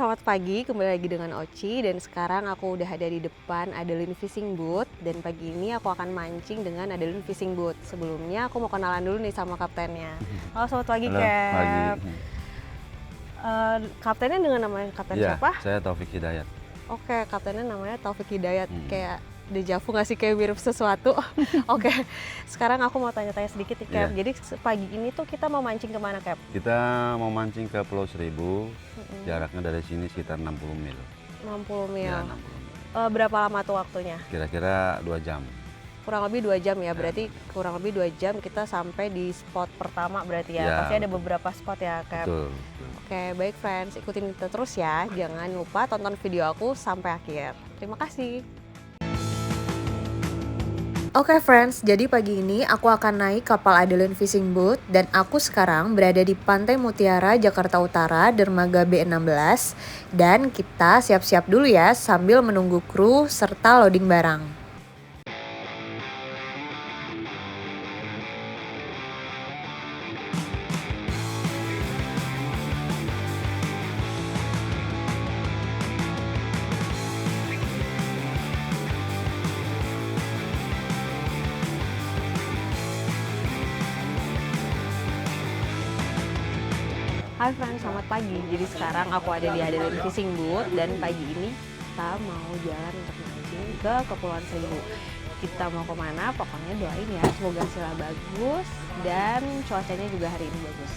selamat pagi, kembali lagi dengan Oci. Dan sekarang aku udah ada di depan Adeline Fishing Boat. Dan pagi ini aku akan mancing dengan Adeline Fishing Boat. Sebelumnya aku mau kenalan dulu nih sama kaptennya. Halo, selamat pagi. Halo, Cap. pagi. Kaptennya dengan namanya kapten Iya, siapa? saya Taufik Hidayat. Oke, kaptennya namanya Taufik Hidayat. Kayak deja vu nggak sih, kayak mirip sesuatu. Oke, sekarang aku mau tanya-tanya sedikit nih, Cap. Iya. Jadi pagi ini tuh kita mau mancing kemana, Cap? Kita mau mancing ke Pulau Seribu, jaraknya dari sini sekitar 60 mil. 60 mil. Ya, 60 mil. Berapa lama tuh waktunya? Kira-kira 2 jam. Kurang lebih 2 jam ya, berarti kurang lebih 2 jam kita sampai di spot pertama berarti ya. Ya, Pasti ada betul. beberapa spot ya, Cap. Betul. Oke, baik friends, ikutin kita terus ya. Jangan lupa tonton video aku sampai akhir. Terima kasih. Oke friends, jadi pagi ini aku akan naik kapal Adeline Fishing Boat dan aku sekarang berada di Pantai Mutiara, Jakarta Utara, dermaga B16. Dan kita siap-siap dulu ya sambil menunggu kru serta loading barang. Hai friends, selamat pagi. Jadi sekarang aku ada di Adeline Fishing Boat dan pagi ini kita mau jalan untuk mancing ke Kepulauan Seribu. Kita mau kemana? Pokoknya doain ya, semoga hasilnya bagus dan cuacanya juga hari ini bagus.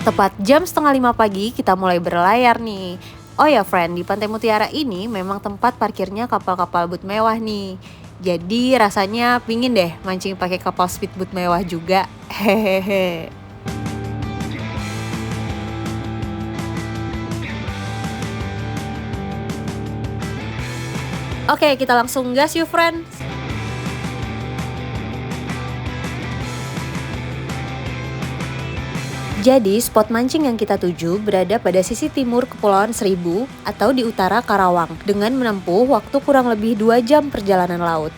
Tepat jam 4:30 pagi kita mulai berlayar nih. Oh ya friend, di Pantai Mutiara ini memang tempat parkirnya kapal-kapal boat mewah nih. Jadi rasanya pingin deh mancing pakai kapal speedboat mewah juga. Hehehe. Oke, kita langsung gas yuk friends. Jadi spot mancing yang kita tuju berada pada sisi timur Kepulauan Seribu atau di utara Karawang dengan menempuh waktu kurang lebih 2 jam perjalanan laut.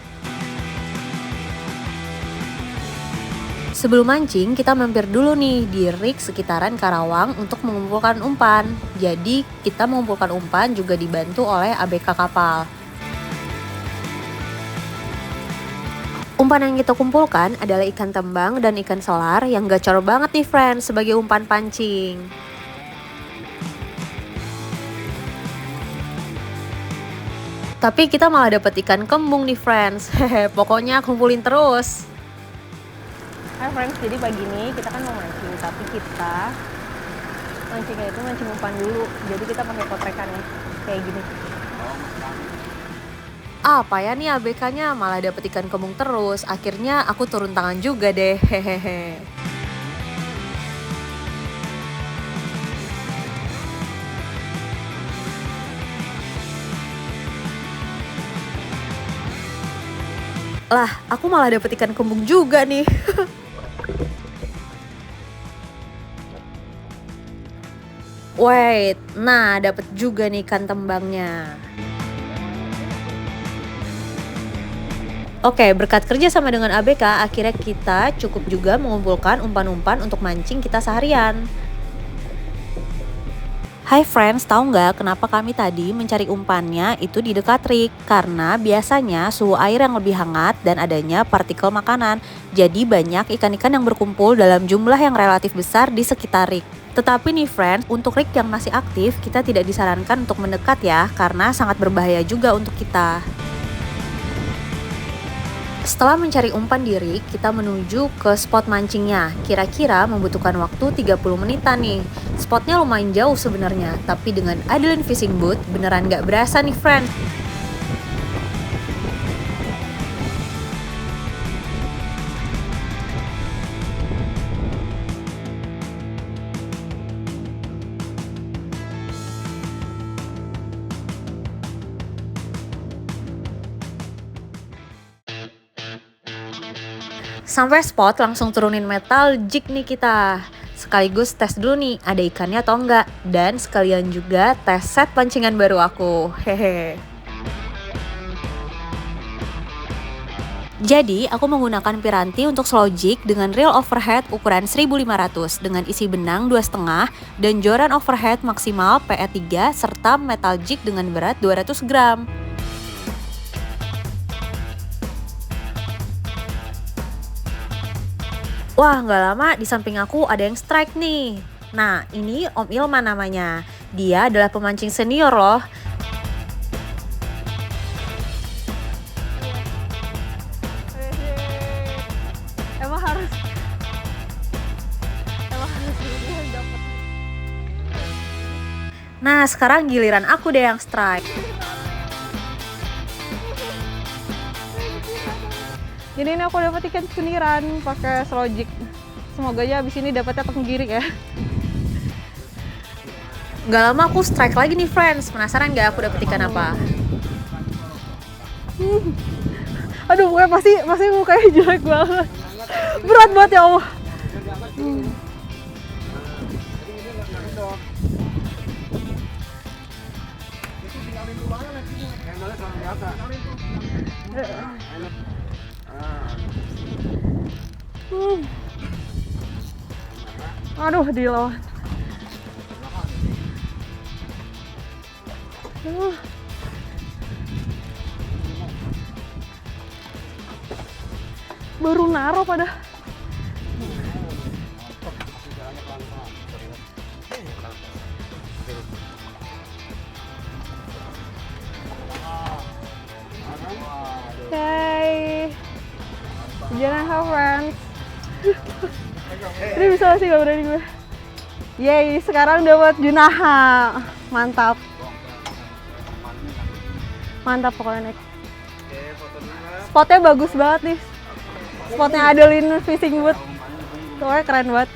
Sebelum mancing, kita mampir dulu nih di rig sekitaran Karawang untuk mengumpulkan umpan. Jadi kita mengumpulkan umpan juga dibantu oleh ABK kapal. Umpan yang kita kumpulkan adalah ikan tembang dan ikan selar yang gacor banget nih friends sebagai umpan pancing. Tapi kita malah dapet ikan kembung nih friends. Hehe, pokoknya kumpulin terus. Hai friends, jadi pagi ini kita kan mau mancing, tapi kita mancingnya itu mancing umpan dulu. Jadi kita pakai potrekan nih, kayak gini. Apa ya nih ABK-nya malah dapet ikan kembung terus. Akhirnya aku turun tangan juga deh. Hehehe. Lah, aku malah dapet ikan kembung juga nih. Wait, nah dapet juga nih ikan tembangnya. Oke, berkat kerja sama dengan ABK, akhirnya kita cukup juga mengumpulkan umpan-umpan untuk mancing kita seharian. Hai friends, tahu nggak kenapa kami tadi mencari umpannya itu di dekat rig? Karena biasanya suhu air yang lebih hangat dan adanya partikel makanan. Jadi banyak ikan-ikan yang berkumpul dalam jumlah yang relatif besar di sekitar rig. Tetapi nih friends, untuk rig yang masih aktif, kita tidak disarankan untuk mendekat ya, karena sangat berbahaya juga untuk kita. Setelah mencari umpan di rig, kita menuju ke spot mancingnya. Kira-kira membutuhkan waktu 30 menitan nih. Spotnya lumayan jauh sebenarnya, tapi dengan Adeline Fishing Boat beneran gak berasa nih friend. Sampai spot langsung turunin metal jig nih kita. Sekaligus tes dulu nih ada ikannya atau enggak. Dan sekalian juga tes set pancingan baru aku. Hehe. Jadi, aku menggunakan piranti untuk slow jig dengan reel overhead ukuran 1500 dengan isi benang 2,5 dan joran overhead maksimal PE3 serta metal jig dengan berat 200 gram. Wah, nggak lama di samping aku ada yang strike nih. Nah, ini Om Ilman namanya. Dia adalah pemancing senior loh. Emang harus ini yang dapat. Nah, sekarang giliran aku deh yang strike. Jadi ini aku dapat ikan suniran pakai slow jig. Semoga aja abis ini dapatnya tenggirik ya. Nggak lama aku strike lagi nih friends. Penasaran nggak aku dapet ikan apa? Aduh, pokoknya pasti mukanya jelek banget. Berat banget ya Allah. Aduh, dilawan. Baru naro pada. Hey, jangan have friends. Ini bisa sih, gak berani gue. Yeay, sekarang dapat junaha. Mantap. Mantap pokoknya nih. Spotnya bagus banget nih. Spotnya Adeline Fishing Boat. Pokoknya keren banget.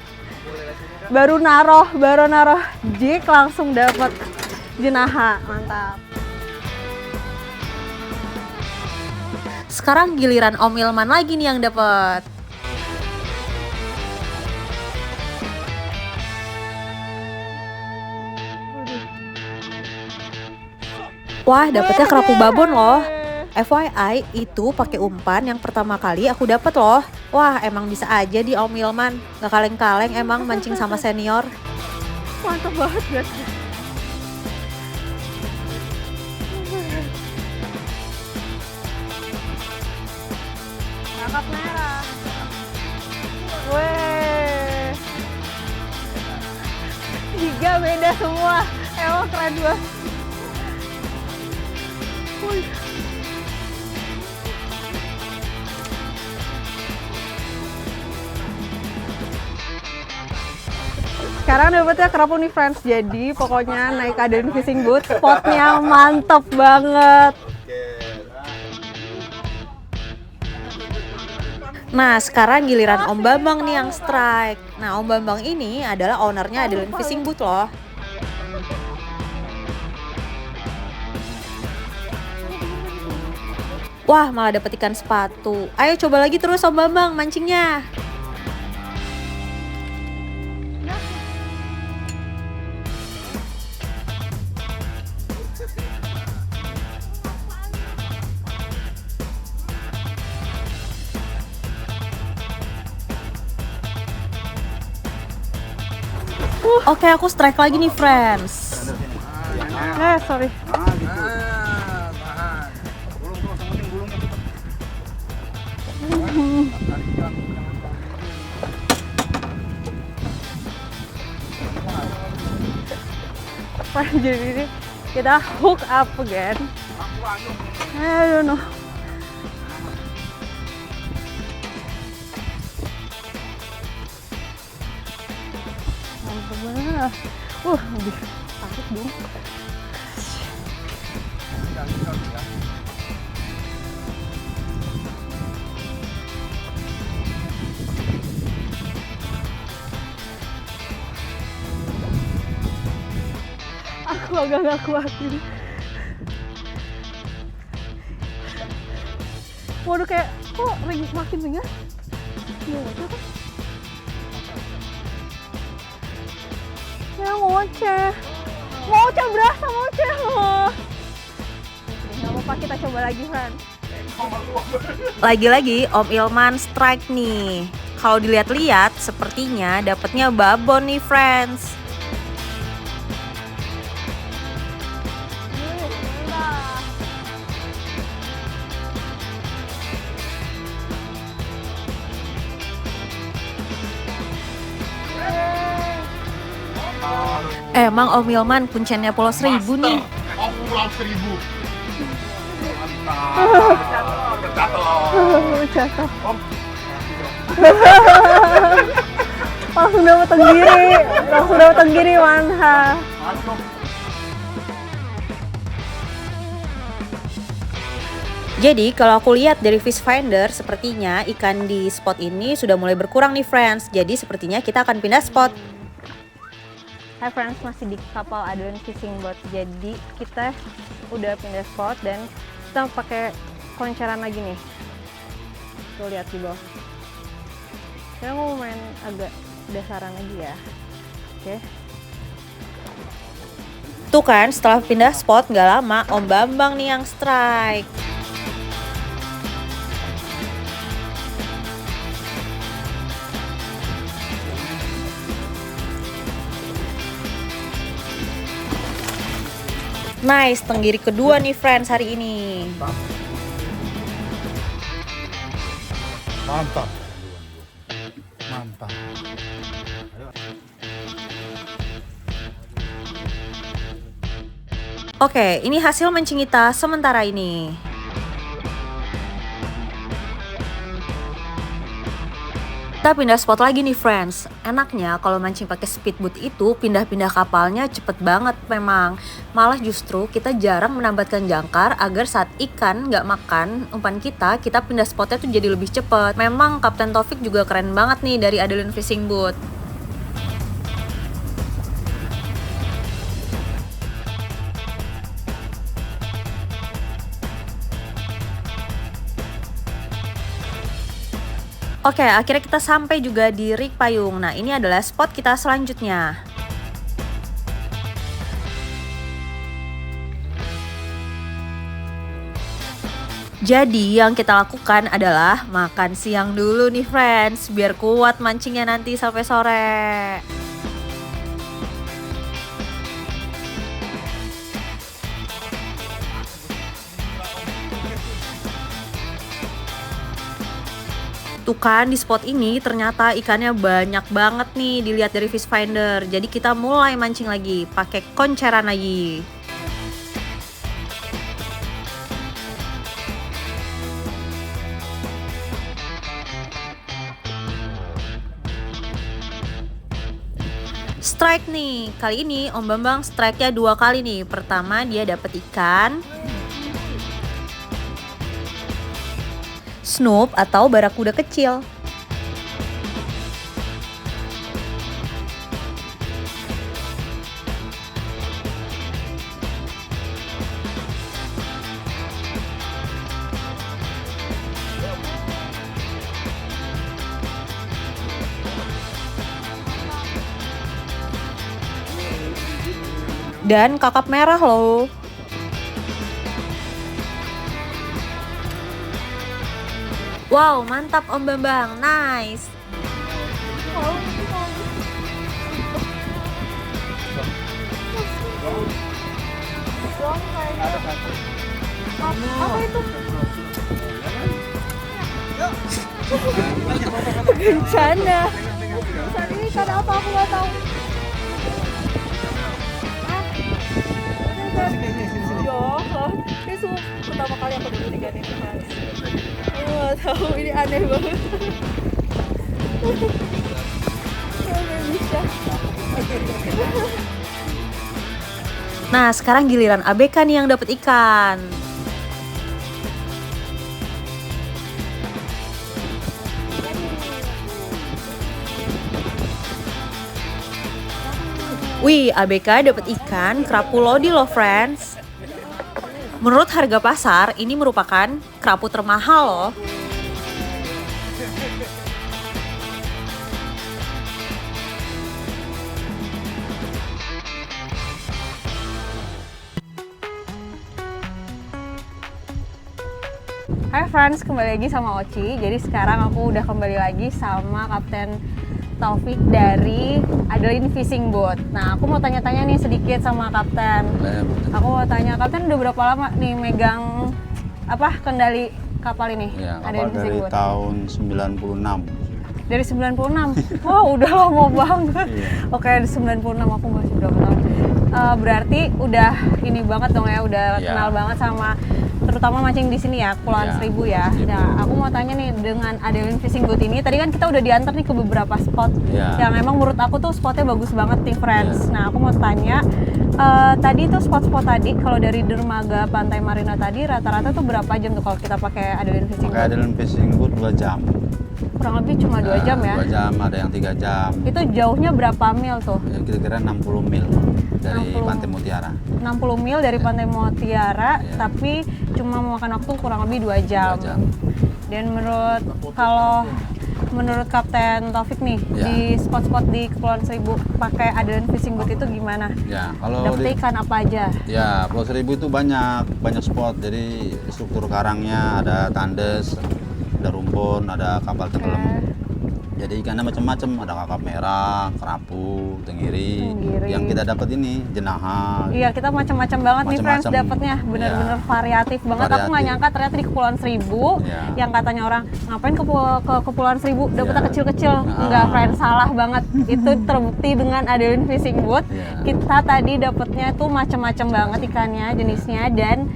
Baru naruh jig langsung dapat junaha. Mantap. Sekarang giliran Om Ilman lagi nih yang dapet. Wah, dapetnya kerapu babon loh. FYI, itu pakai umpan yang pertama kali aku dapet loh. Wah, emang bisa aja di Om Ilman. Gak kaleng-kaleng emang mancing sama senior. Mantap banget guys. Kakap merah. Weh. 3 beda semua. Emang keren banget. Wih. Sekarang dapetnya kerapu nih friends. Jadi pokoknya naik Adeline Fishing Boat, spotnya mantep banget. Nah, sekarang giliran Om Bambang nih yang strike. Nah, Om Bambang ini adalah ownernya Adeline Fishing Boat loh. Wah, malah dapet ikan sepatu. Ayo coba lagi terus Om Bambang mancingnya. Oke, aku strike lagi nih friends. Sorry. Jadi ini kita hook up again. I don't know. Mantap banget. Lebih takut dong. Aku agak gak kuat ini. Waduh, kayak kok makin ringan? Ya ngoceh. Ngoceh berasa ngoceh loh. Gak apa-apa, kita coba lagi, Fran. Lagi-lagi Om Ilman strike nih. Kalau dilihat-lihat sepertinya dapatnya babon nih friends. Emang Om Ilman kuncennya polos 1000 nih. Oh, pulau 1000. Jatuh. Langsung dapat tenggiri, Manha. Jadi kalau aku lihat dari fish finder, sepertinya ikan di spot ini sudah mulai berkurang nih friends. Jadi sepertinya kita akan pindah spot. Hai friends, masih di kapal Adon Fishing Boat. Jadi kita udah pindah spot dan kita pakai konceran lagi nih. Tuh lihat di bawah. Saya mau main agak dasaran lagi ya. Oke. Tuh kan setelah pindah spot nggak lama Om Bambang nih yang strike. Nice, tenggiri kedua nih friends hari ini. Mantap. Mantap. Oke, ini hasil mancing kita sementara ini. Kita pindah spot lagi nih friends. Enaknya kalau mancing pakai speedboat itu pindah-pindah kapalnya cepet banget memang. Malah justru kita jarang menambatkan jangkar agar saat ikan nggak makan umpan kita pindah spotnya tuh jadi lebih cepet. Memang Kapten Taufik juga keren banget nih dari Adeline Fishing Boat. Oke, akhirnya kita sampai juga di rig payung. Nah, ini adalah spot kita selanjutnya. Jadi yang kita lakukan adalah makan siang dulu nih friends, biar kuat mancingnya nanti sampai sore. Tuh kan di spot ini ternyata ikannya banyak banget nih dilihat dari fish finder. Jadi kita mulai mancing lagi pakai konceran lagi. Strike nih. Kali ini Om Bambang strike-nya 2 kali nih. Pertama dia dapat ikan snoop atau barakuda kecil. Dan kakap merah loh. Wow, mantap Om Bambang, nice. Apa itu? Bencana. Saat ini karena apa aku nggak tahu. Ini pertama kali aku dulu ikan ini mas. Aku nggak tahu, ini aneh banget. Nggak bisa. Nah, sekarang giliran ABK nih yang dapat ikan. Wih, ABK dapat ikan kerapu lodi loh friends. Menurut harga pasar, ini merupakan kerapu termahal loh. Hai friends, kembali lagi sama Oci. Jadi sekarang aku udah kembali lagi sama Kapten Taufik dari Adeline Fishing Boat. Nah, aku mau tanya-tanya nih sedikit sama Kapten. Aku mau tanya, Kapten udah berapa lama nih megang kendali kapal ini? Ya, Adeline kapal Fishing dari Boat. tahun 96. Dari 96? Wow, udah lama banget. Iya. Oke, dari 96 aku masih berapa tahun? Berarti udah ini banget dong ya, udah Iya. kenal banget sama terutama mancing di sini ya, Kepulauan Iya, Seribu ya. Seribu. Nah, aku mau tanya nih dengan Adeline Fishing Boat ini, tadi kan kita udah diantar nih ke beberapa spot Iya. yang emang menurut aku tuh spotnya bagus banget nih friends. Iya. Nah, aku mau tanya, tadi tuh spot-spot tadi kalau dari dermaga Pantai Marina tadi rata-rata tuh berapa jam tuh kalau kita pakai Adeline Fishing Pakai Boat? Adeline Fishing Boat 2 jam. Kurang lebih cuma 2 jam ya? 2 jam, ada yang 3 jam. Itu jauhnya berapa mil tuh? Ya, kira-kira 60 mil dari 60. Pantai Mutiara. 60 mil dari Pantai Mutiara, Iya. tapi cuma memakan waktu kurang lebih 2 jam. 2 jam. Dan menurut Kapten Taufik nih, Iya. di spot-spot di Kepulauan Seribu pakai Adeline Fishing Boat itu gimana? Ya, kalau Dapet ikan apa aja? ya, Pulau Seribu itu banyak spot. Jadi struktur karangnya ada tandes, ada rumpun, ada kapal tenggelam. Jadi ikannya macam-macam, ada kakap merah, kerapu, tenggiri. Tenggiri. Yang kita dapat ini jenaha. Iya, kita macam-macam banget nih friends Macam-macam. dapetnya, bener-bener Iya. variatif banget. Aku nggak Variatif. nyangka ternyata di Kepulauan Seribu, Iya. yang katanya orang ngapain ke Kepulauan Seribu, dapetnya Iya. kecil-kecil. Nah. Enggak friends, salah banget. Itu terbukti dengan Adeline Fishing Boat. Iya. Kita tadi dapetnya tuh macam-macam banget ikannya, jenisnya, dan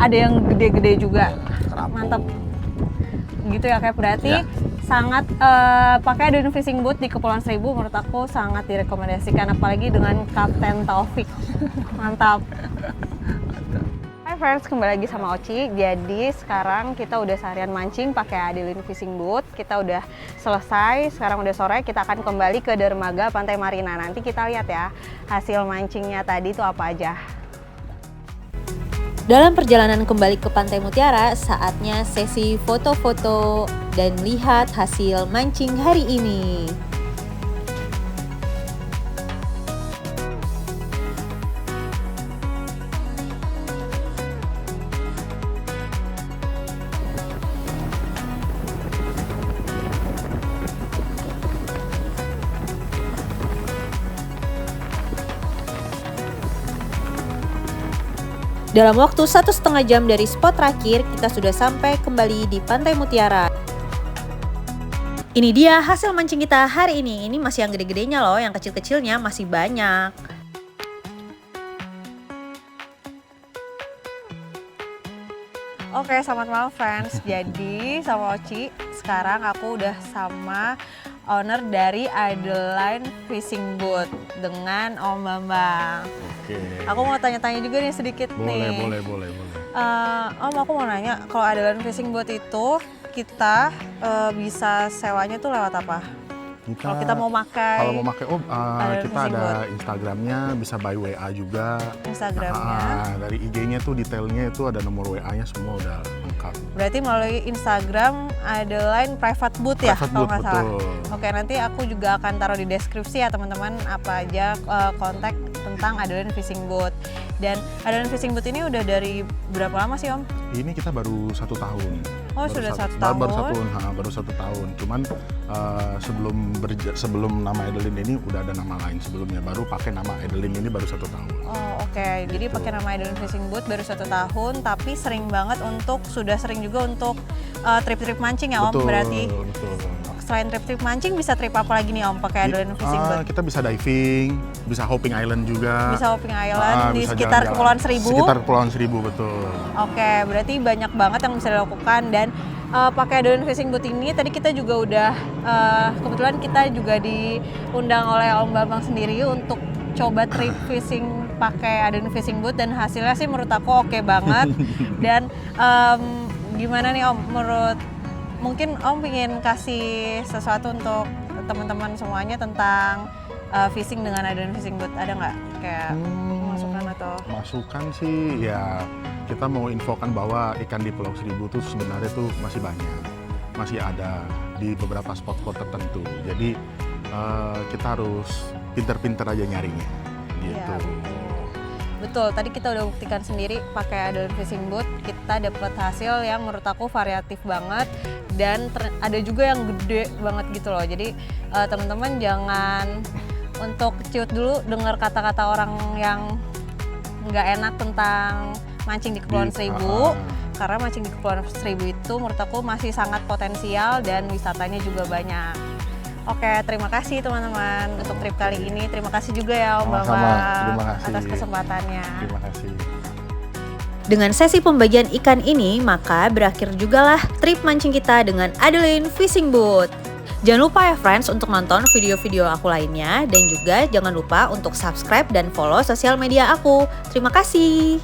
ada yang gede-gede juga. Kerapu. Mantap. Gitu ya, kayak berarti Iya. sangat pakai Adeline Fishing Boat di Kepulauan Seribu menurut aku sangat direkomendasikan, apalagi dengan Kapten Taufik. Mantap. Hai friends, kembali lagi sama Oci. Jadi sekarang kita udah seharian mancing pakai Adeline Fishing Boat. Kita udah selesai, sekarang udah sore, kita akan kembali ke dermaga Pantai Marina. Nanti kita lihat ya hasil mancingnya tadi itu apa aja. Dalam perjalanan kembali ke Pantai Mutiara, saatnya sesi foto-foto dan lihat hasil mancing hari ini. Dalam waktu 1,5 jam dari spot terakhir, kita sudah sampai kembali di Pantai Mutiara. Ini dia hasil mancing kita hari ini. Ini masih yang gede-gedenya loh, yang kecil-kecilnya masih banyak. Oke, selamat malam friends. Jadi sama Oci, sekarang aku udah sama owner dari Adeline Fishing Boat dengan Om Bambang. Oke. Aku mau tanya-tanya juga nih sedikit nih. Boleh. Om, aku mau nanya, kalau Adeline Fishing Boat itu kita bisa sewanya tuh lewat apa? Kalau kita mau pakai Kalau mau pakai Adeline kita Fishing ada Boat. Instagramnya, bisa by WA juga. Instagramnya, Dari IG-nya tuh detailnya itu ada nomor WA-nya semua udah lengkap. berarti melalui Instagram Adeline Private Boat ya, Private kalau boat, nggak salah. betul. Oke, nanti aku juga akan taruh di deskripsi ya teman-teman apa aja kontak tentang Adeline Fishing Boat. Dan Adeline Fishing Boat ini udah dari berapa lama sih Om? Ini kita baru 1 tahun. Oh, Baru sudah 1 baru tahun. 1 tahun. Cuman sebelum nama Adeline ini udah ada nama lain sebelumnya. Baru pakai nama Adeline ini baru 1 tahun. Oh oke, jadi Gitu. pakai nama Adeline Fishing Boat baru 1 tahun, tapi sering banget sudah sering juga untuk trip-trip mancing ya Om, berarti. Betul. Selain trip-trip mancing, bisa trip apa lagi nih Om pakai Adeline Fishing Boat? Kita bisa diving, bisa hopping island juga. Bisa hopping island di bisa sekitar jalan-jalan. Kepulauan Seribu? Sekitar Kepulauan Seribu, betul. Oke, berarti banyak banget yang bisa dilakukan. Dan pakai Adeline Fishing Boat ini tadi kita juga udah kebetulan kita juga diundang oleh Om Bambang sendiri untuk coba trip fishing pakai Adeline Fishing Boat, dan hasilnya sih menurut aku oke banget. Dan gimana nih Om, mungkin Om ingin kasih sesuatu untuk teman-teman semuanya tentang fishing dengan Adeline Fishing Boat, ada nggak kayak masukan atau? Masukan sih ya, kita mau infokan bahwa ikan di Pulau Seribu tuh sebenarnya tuh masih banyak, masih ada di beberapa spot-spot tertentu. Jadi kita harus pinter-pinter aja nyarinya gitu. Iya, betul. Betul, tadi kita udah buktikan sendiri pakai Adrenaline Fishing Boat, kita dapat hasil yang menurut aku variatif banget dan ada juga yang gede banget gitu loh. Jadi teman-teman jangan untuk ciut dulu dengar kata-kata orang yang nggak enak tentang mancing di Kepulauan Seribu. Karena mancing di Kepulauan Seribu itu menurut aku masih sangat potensial dan wisatanya juga banyak. Oke, terima kasih teman-teman untuk trip kali ini. Terima kasih juga ya Om Sama-sama. Bambang Terima kasih. atas kesempatannya. Terima kasih. Dengan sesi pembagian ikan ini, maka berakhir jugalah trip mancing kita dengan Adrenaline Fishing Boat. Jangan lupa ya friends untuk nonton video-video aku lainnya dan juga jangan lupa untuk subscribe dan follow sosial media aku. Terima kasih.